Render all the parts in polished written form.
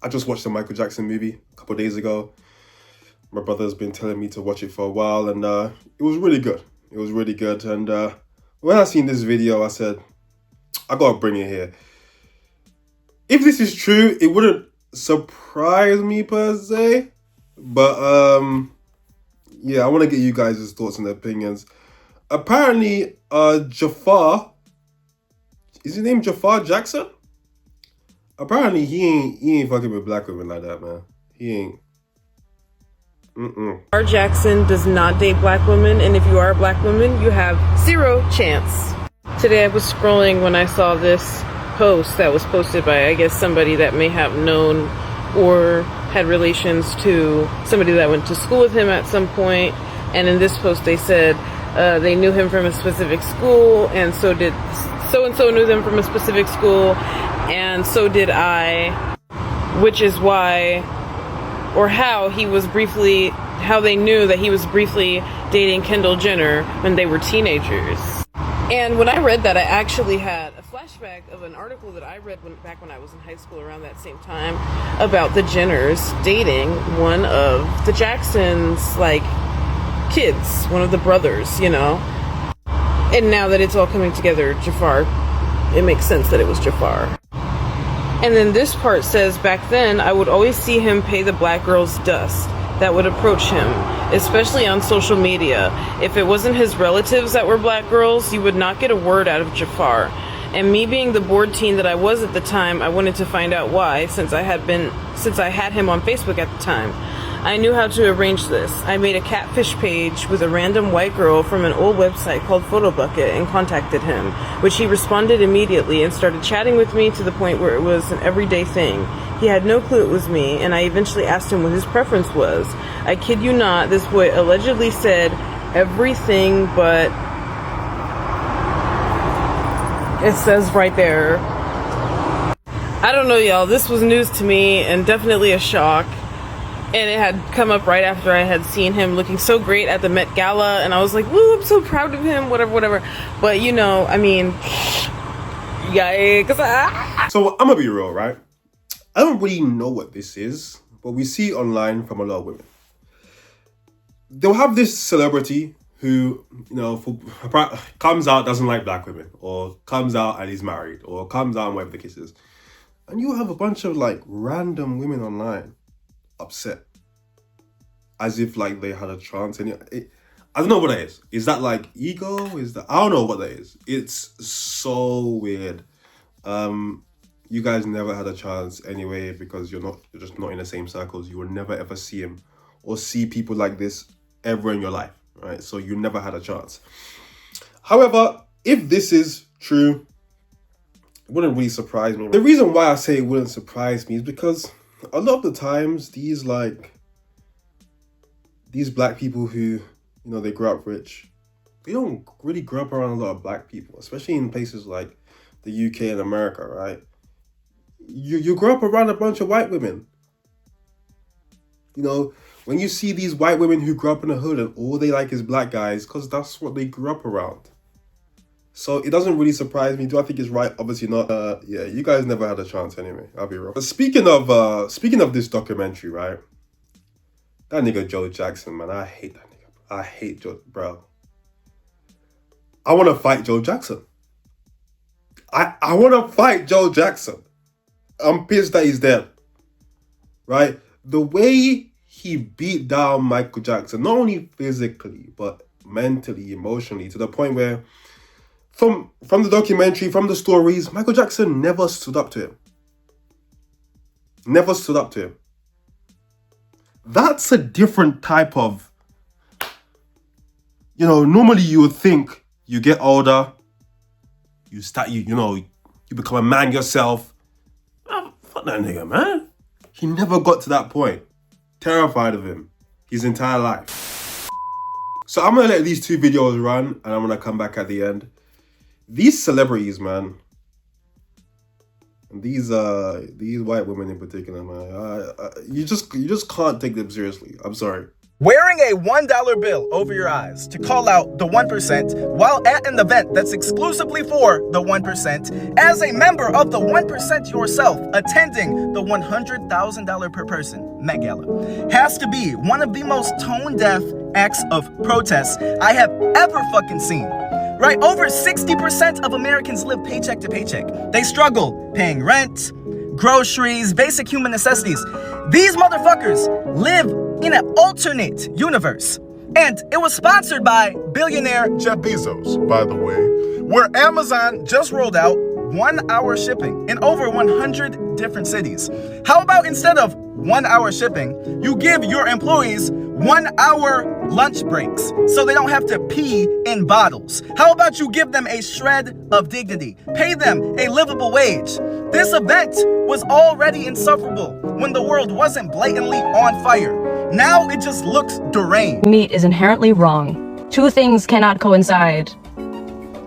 I just watched the Michael Jackson movie a couple of days ago. My brother's been telling me to watch it for a while, and it was really good. It was really good. And when I seen this video, I said, I gotta bring it here. If this is true, it wouldn't surprise me per se, but yeah, I want to get you guys' thoughts and opinions. Apparently, Jafar, is his name Jafar Jackson? Apparently, he ain't fucking with black women like that, man. He ain't. Jafar Jackson does not date black women, and if you are a black woman, you have zero chance. Today I was scrolling when I saw this post that was posted by, I guess, somebody that may have known or had relations to somebody that went to school with him at some point. And in this post they said they knew him from a specific school, and so did so-and-so knew them from a specific school, and so did I, which is why, or how they knew that he was briefly dating Kendall Jenner when they were teenagers. And when I read that, I actually had a flashback of an article that I read back when I was in high school around that same time about the Jenners dating one of the Jacksons, like, kids, one of the brothers, you know. And now that it's all coming together, Jafar, it makes sense that it was Jafar. And then this part says, back then, I would always see him pay the black girls dust that would approach him, especially on social media. If it wasn't his relatives that were black girls, you would not get a word out of Jafar. And me being the bored teen that I was at the time, I wanted to find out why, since I had him on Facebook at the time. I knew how to arrange this. I made a catfish page with a random white girl from an old website called Photobucket and contacted him, which he responded immediately and started chatting with me to the point where it was an everyday thing. He had no clue it was me, and I eventually asked him what his preference was. I kid you not, this boy allegedly said everything but... It says right there. I don't know, y'all. This was news to me and definitely a shock. And it had come up right after I had seen him looking so great at the Met Gala, and I was like, woo, I'm so proud of him, whatever. But, you know, I mean, yikes. So I'm gonna be real, right? I don't really know what this is, but we see it online from a lot of women. They'll have this celebrity who, you know, comes out, doesn't like black women, or comes out and is married, or comes out and whatever the case is. And you have a bunch of, like, random women online upset, as if, like, they had a chance. And I don't know what that is. Is that, like, ego? I don't know what that is. It's so weird. You guys never had a chance anyway, because you're just not in the same circles. You will never ever see him or see people like this ever in your life, right? So you never had a chance. However, if this is true, it wouldn't really surprise me. The reason why I say it wouldn't surprise me is because a lot of the times these black people who, you know, they grow up rich, they don't really grow up around a lot of black people, especially in places like the UK and America, right? You grow up around a bunch of white women. You know, when you see these white women who grew up in the hood and all they like is black guys, because that's what they grew up around. So it doesn't really surprise me. Do I think it's right? Obviously not. Yeah, you guys never had a chance anyway. I'll be real. But speaking of this documentary, right? That nigga Joe Jackson, man, I hate that nigga. I hate Joe, bro. I want to fight Joe Jackson. I want to fight Joe Jackson. I'm pissed that he's dead. Right? The way he beat down Michael Jackson, not only physically, but mentally, emotionally, to the point where from the documentary, from the stories, Michael Jackson never stood up to him. Never stood up to him. That's a different type of, you know, normally you would think you get older, you become a man yourself. Oh, fuck that nigga, man. He never got to that point. Terrified of him his entire life. So I'm gonna let these two videos run and I'm gonna come back at the end. These celebrities, man, and these white women in particular, man, you just can't take them seriously. I'm sorry. Wearing a $1 bill over your eyes to call out the 1% while at an event that's exclusively for the 1%, as a member of the 1% yourself attending the $100,000 per person Met Gala, has to be one of the most tone-deaf acts of protest I have ever fucking seen. Right? Over 60% of Americans live paycheck to paycheck. They struggle paying rent, groceries, basic human necessities. These motherfuckers live in an alternate universe. And it was sponsored by billionaire Jeff Bezos, by the way, where Amazon just rolled out 1 hour shipping in over 100 different cities. How about instead of 1 hour shipping, you give your employees 1 hour lunch breaks so they don't have to pee in bottles? How about you give them a shred of dignity? Pay them a livable wage. This event was already insufferable when the world wasn't blatantly on fire. Now it just looks deranged. Meat is inherently wrong. Two things cannot coincide.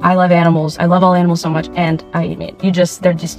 I love animals. I love all animals so much, and I eat meat. You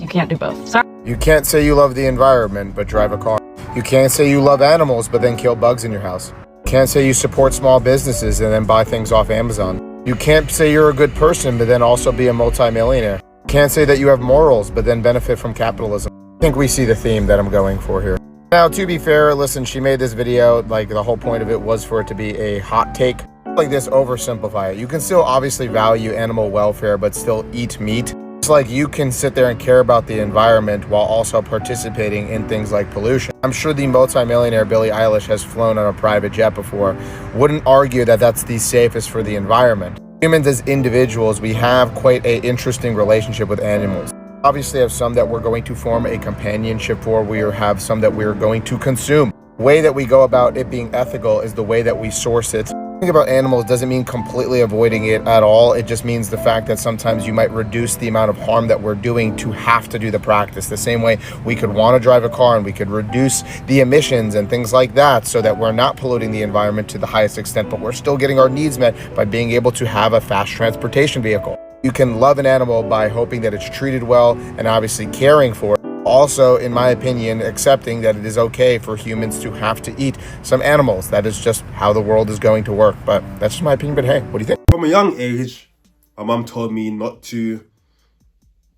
can't do both. Sorry. You can't say you love the environment, but drive a car. You can't say you love animals, but then kill bugs in your house. You can't say you support small businesses and then buy things off Amazon. You can't say you're a good person, but then also be a multimillionaire. You can't say that you have morals, but then benefit from capitalism. I think we see the theme that I'm going for here. Now, to be fair, listen, she made this video, like the whole point of it was for it to be a hot take. Like this, oversimplify it. You can still obviously value animal welfare, but still eat meat. It's like you can sit there and care about the environment while also participating in things like pollution. I'm sure the multimillionaire Billie Eilish has flown on a private jet before. Wouldn't argue that that's the safest for the environment. Humans as individuals, we have quite an interesting relationship with animals. Obviously have some that we're going to form a companionship for. We have some that we're going to consume. The way that we go about it being ethical is the way that we source it. Think about animals doesn't mean completely avoiding it at all. It just means the fact that sometimes you might reduce the amount of harm that we're doing to have to do the practice. The same way we could want to drive a car and we could reduce the emissions and things like that so that we're not polluting the environment to the highest extent, but we're still getting our needs met by being able to have a fast transportation vehicle. You can love an animal by hoping that it's treated well and obviously caring for it. Also, in my opinion, accepting that it is okay for humans to have to eat some animals. That is just how the world is going to work. But that's just my opinion. But hey, what do you think? From a young age, my mum told me not to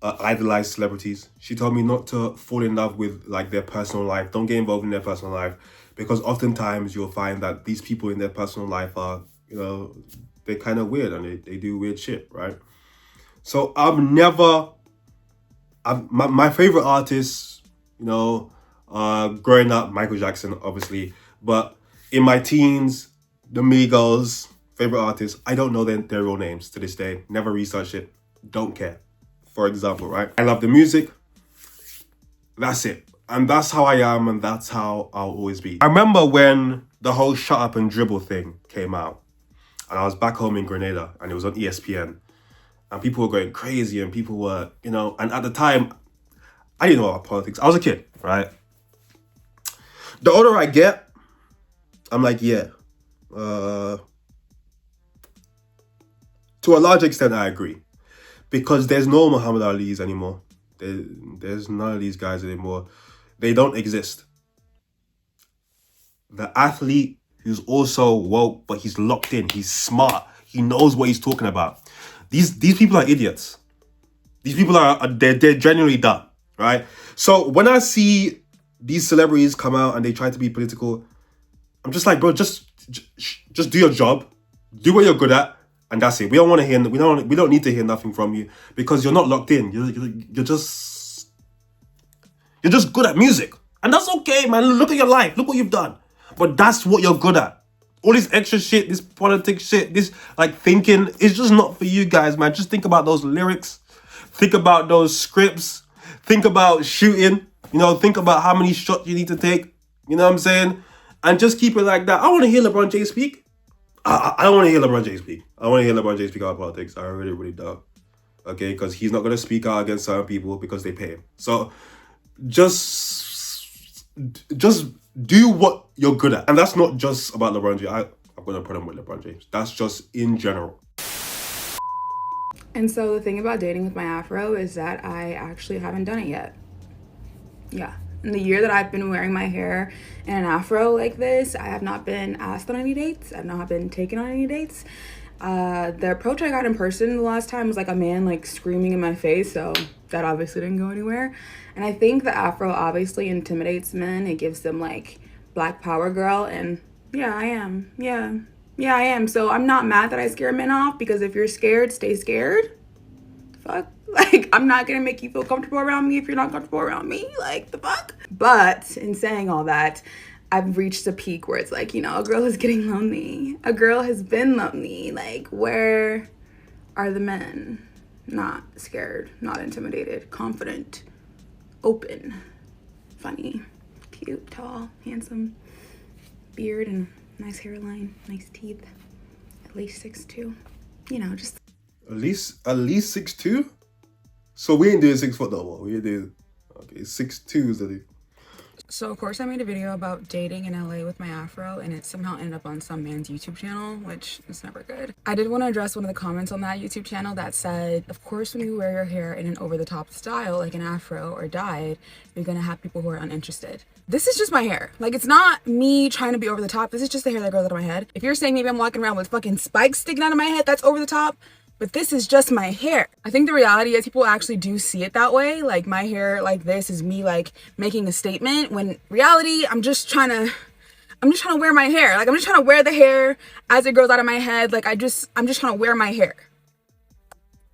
idolize celebrities. She told me not to fall in love with like their personal life. Don't get involved in their personal life, because oftentimes you'll find that these people in their personal life are, they're kind of weird and they do weird shit, right? So my favorite artists, growing up, Michael Jackson, obviously. But in my teens, the Migos, favorite artists, I don't know their real names to this day. Never researched it. Don't care. For example, right? I love the music. That's it. And that's how I am, and that's how I'll always be. I remember when the whole Shut Up and Dribble thing came out. And I was back home in Grenada, and it was on ESPN. And people were going crazy, and people were, and at the time, I didn't know about politics. I was a kid, right? The older I get, I'm like, yeah. To a large extent, I agree. Because there's no Muhammad Ali's anymore. There's none of these guys anymore. They don't exist. The athlete who's also woke, but he's locked in. He's smart. He knows what he's talking about. These people are idiots. These people they're genuinely dumb, right? So when I see these celebrities come out and they try to be political, I'm just like, bro, just do your job, do what you're good at, and that's it. We don't want to hear. We don't need to hear nothing from you because you're not locked in. You're just good at music, and that's okay, man. Look at your life. Look what you've done. But that's what you're good at. All this extra shit, this politics shit, this like thinking is just not for you guys, man. Just think about those lyrics. Think about those scripts. Think about shooting. Think about how many shots you need to take. You know what I'm saying? And just keep it like that. I want to hear LeBron James speak. I don't want to hear LeBron James speak. I want to hear LeBron James speak about politics. I really, really don't. Okay? Because he's not going to speak out against certain people because they pay him. So just do what you're good at. And that's not just about LeBron James. I'm going to put him with LeBron James. That's just in general. And so the thing about dating with my afro is that I actually haven't done it yet. Yeah. In the year that I've been wearing my hair in an afro like this, I have not been asked on any dates. I've not been taken on any dates. The approach I got in person the last time was like a man like screaming in my face, so that obviously didn't go anywhere. And I think the afro obviously intimidates men. It gives them like black power girl, and yeah, I am. Yeah, I am. So I'm not mad that I scare men off, because if you're scared, stay scared. Fuck. Like, I'm not gonna make you feel comfortable around me if you're not comfortable around me. Like, the fuck? But in saying all that, I've reached a peak where it's like, you know, a girl is getting lonely. A girl has been lonely. Like, where are the men? Not scared, not intimidated, confident, open, funny, cute, tall, handsome, beard and nice hairline, nice teeth, at least 6'2". You know, just At least 6'2"? So we ain't doing 6 foot no more. We ain't doing, okay, 6'2" is the thing. So of course I made a video about dating in LA with my afro, and it somehow ended up on some man's YouTube channel, which is never good. I did want to address one of the comments on that YouTube channel that said, of course when you wear your hair in an over-the-top style like an afro or dyed, you're gonna have people who are uninterested. This is just my hair. Like, it's not me trying to be over the top. This is just the hair that grows out of my head. If you're saying maybe I'm walking around with fucking spikes sticking out of my head, that's over the top. But this is just my hair. I think the reality is people actually do see it that way. Like, my hair like this is me like making a statement, when reality, I'm just trying to wear my hair. Like, I'm just trying to wear the hair as it grows out of my head. Like, I'm just trying to wear my hair.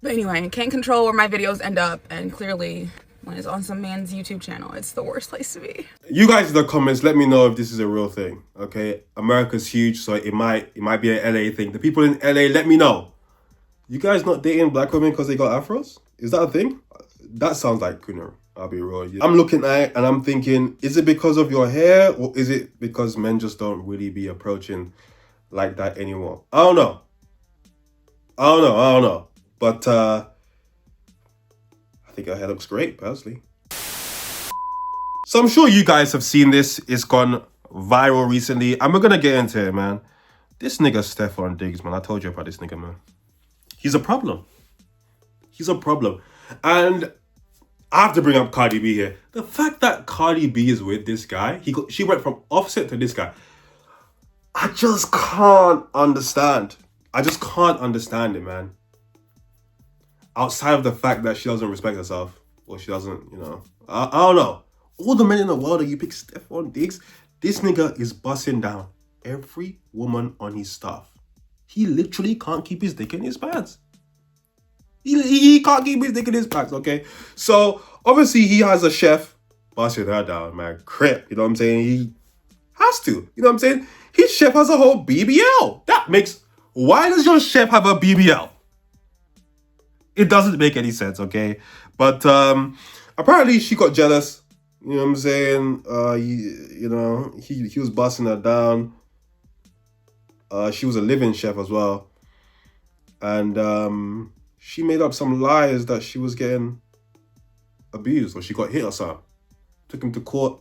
But anyway, I can't control where my videos end up, and clearly when it's on some man's YouTube channel, it's the worst place to be. You guys in the comments, let me know if this is a real thing, okay? America's huge, so it might be an LA thing. The people in LA, let me know. You guys not dating black women because they got afros? Is that a thing? That sounds like coonery, I'll be real. I'm looking at it and I'm thinking, is it because of your hair, or is it because men just don't really be approaching like that anymore? I don't know. But I think her hair looks great, personally. So I'm sure you guys have seen this. It's gone viral recently. And we're going to get into it, man. This nigga Stefon Diggs, man. I told you about this nigga, man. He's a problem. He's a problem. And I have to bring up Cardi B here. The fact that Cardi B is with this guy, she went from Offset to this guy. I just can't understand. I just can't understand it, man. Outside of the fact that she doesn't respect herself, or she doesn't, you know, I don't know. All the men in the world that you pick Stefon Diggs, this nigga is busting down every woman on his staff. He literally can't keep his dick in his pants. He can't keep his dick in his pants, okay? So, obviously, he has a chef busting her down, man. Crip, you know what I'm saying? He has to, you know what I'm saying? His chef has a whole BBL. Why does your chef have a BBL? It doesn't make any sense, okay? But apparently she got jealous. You know what I'm saying? He was busting her down. She was a living chef as well. And she made up some lies that she was getting abused or she got hit or something. Took him to court.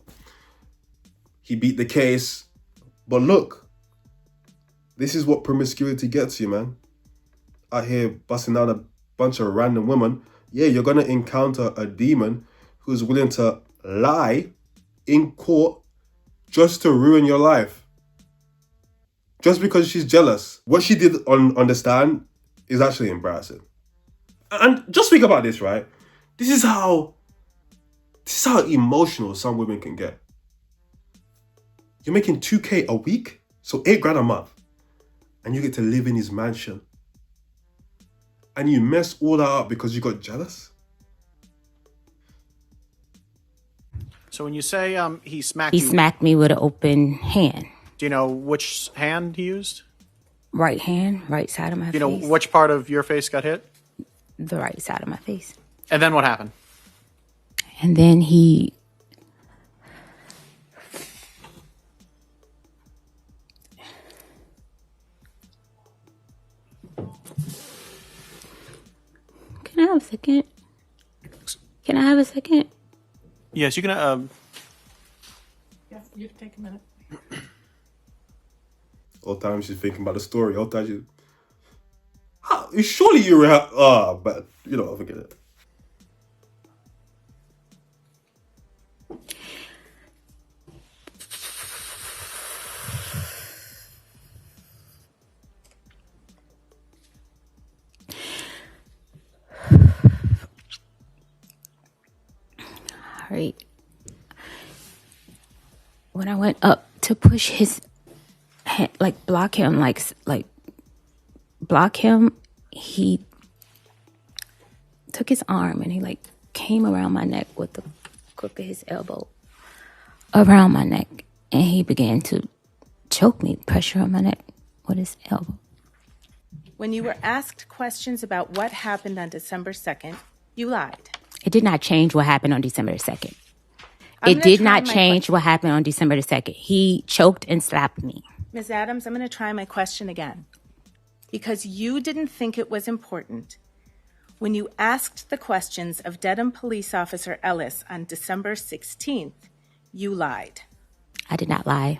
He beat the case. But look, this is what promiscuity gets you, man. Out here busting down a bunch of random women. Yeah, you're going to encounter a demon who's willing to lie in court just to ruin your life. Just because she's jealous. What she did on the stand is actually embarrassing. And just think about this, right? This is how emotional some women can get. You're making $2,000 a week, so $8,000 a month. And you get to live in his mansion. And you mess all that up because you got jealous? So when you say he smacked He you, smacked me with an open hand. do you know which hand he used? Right hand, right side of my Do you know face. which part of your face got hit? The right side of my face. And then what happened? And then he... Can I have a second? Can I have a second? Yes, you can. Yeah, you can take a minute. All the time she's thinking about the story. All the time surely you were... but, you know, forget it. when I went up to push his hand, like block him, block him, he took his arm and he like came around my neck with the crook of his elbow around my neck, and he began to choke me, pressure on my neck with his elbow. When you were asked questions about what happened on December 2nd, you lied. It did not change what happened on December 2nd. It did not change what happened on December 2nd. He choked and slapped me. Ms. Adams, I'm going to try my question again. Because you didn't think it was important, when you asked the questions of Dedham Police Officer Ellis on December 16th, you lied. I did not lie.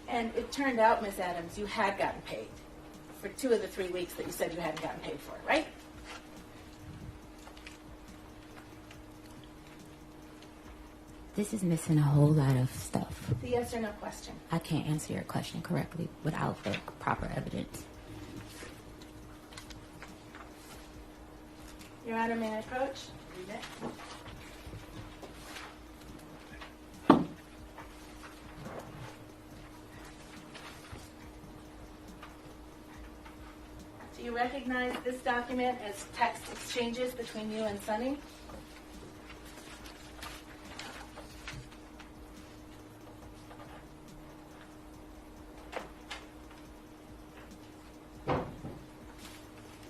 And it turned out, Ms. Adams, you had gotten paid for 2 of the 3 weeks that you said you hadn't gotten paid for, right? This is missing a whole lot of stuff. The yes or no question. I can't answer your question correctly without the proper evidence. Your Honor, may I approach? Read it. Do you recognize this document as text exchanges between you and Sonny?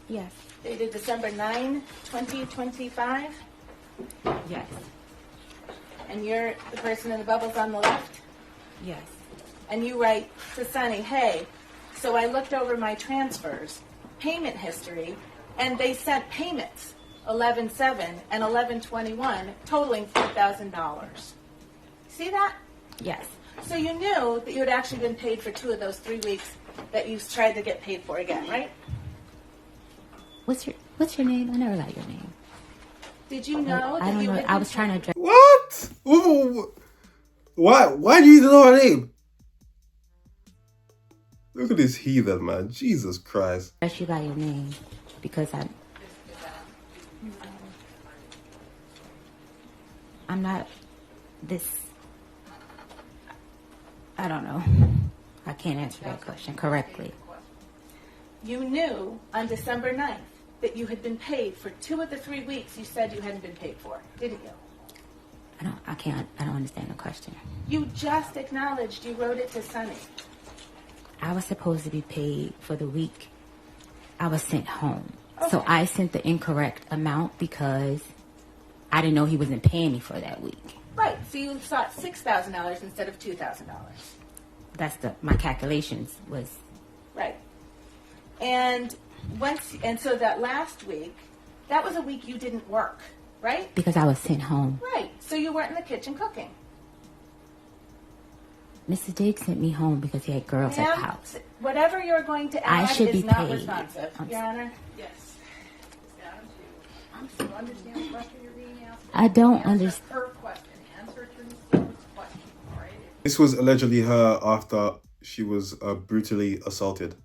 Yes. Dated December 9, 2025? Yes. And you're the person in the bubbles on the left? Yes. And you write to Sonny, hey, so I looked over my transfers, payment history, and they sent payments, 11/7 and 11/21, totaling $4,000. See that? Yes. So you knew that you had actually been paid for 2 of those 3 weeks that you tried to get paid for again, right? What's your name? I never got your name. Did you know I that don't you know. had I was trying to address. What? Ooh, why do you even know her name? Look at this heathen, man. Jesus Christ. Address you by your name because I'm not this. I don't know. I can't answer that question correctly. You knew on December 9th that you had been paid for 2 of the 3 weeks you said you hadn't been paid for, didn't you? I don't understand the question. You just acknowledged you wrote it to Sonny. I was supposed to be paid for the week I was sent home. Okay. So I sent the incorrect amount because I didn't know he wasn't paying me for that week. Right, so you sought $6,000 instead of $2,000. That's my calculations was. Right. And so that last week, that was a week you didn't work, right? Because I was sent home. Right, so you weren't in the kitchen cooking. Mr. Diggs sent me home because he had girls at the house. Whatever you're going to add should is be not paid. responsive, Your Honor. Yes. Do you understand the question you're being asked? I don't understand. Her question. Answer to Ms. Stewart's question. All right? This was allegedly her after she was brutally assaulted.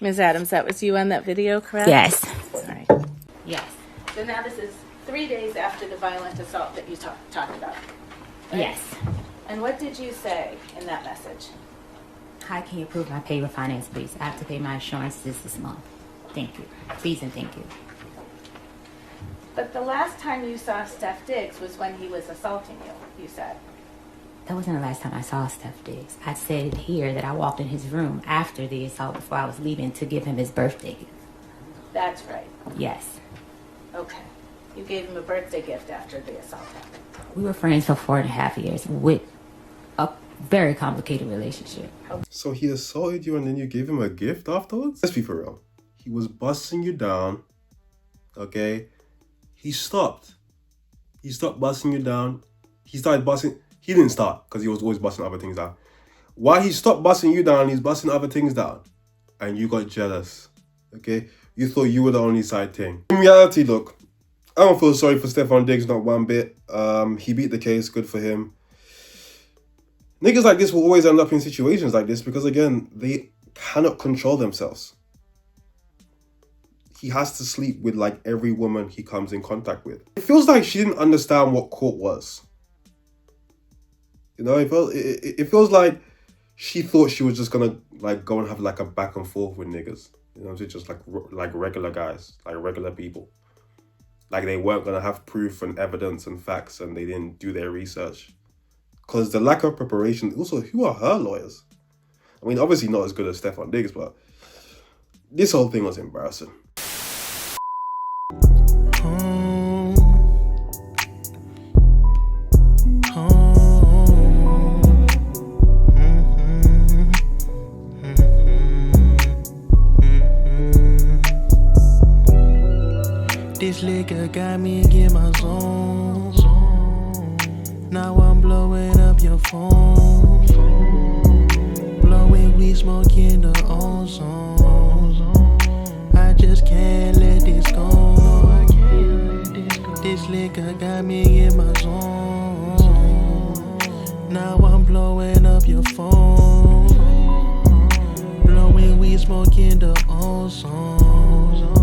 Ms. Adams, that was you on that video, correct? Yes. All right. Yes. So now this is 3 days after the violent assault that you talked about. Right? Yes. And what did you say in that message? Hi, can you approve my pay with finance, please? I have to pay my insurances this month. Thank you. Please and thank you. But the last time you saw Steph Diggs was when he was assaulting you said. That wasn't the last time I saw Steph Diggs. I said here that I walked in his room after the assault before I was leaving to give him his birthday gift. That's right. Yes. Okay. You gave him a birthday gift after the assault happened. We were friends for 4.5 years with a very complicated relationship. So he assaulted you and then you gave him a gift afterwards? Let's be for real. He was busting you down, okay? He stopped. He stopped busting you down. He started busting. He didn't start because he was always busting other things down. While he stopped busting you down, he's busting other things down. And you got jealous, okay? You thought you were the only side thing. In reality, look, I don't feel sorry for Stefon Diggs, not one bit. He beat the case, good for him. Niggas like this will always end up in situations like this because, again, they cannot control themselves. He has to sleep with like every woman he comes in contact with. It feels like she didn't understand what court was. You know, it feels like she thought she was just gonna like go and have like a back and forth with niggas. You know, just like regular guys, like regular people. Like they weren't gonna have proof and evidence and facts, and they didn't do their research. Because the lack of preparation. Also, who are her lawyers? I mean, obviously not as good as Stefon Diggs, but this whole thing was embarrassing. This liquor got me in my zone. Now I'm blowing up your phone. Blowing weed, smoking the ozone. I just can't let this go. This liquor got me in my zone. Now I'm blowing up your phone. Blowing weed, smoking the ozone.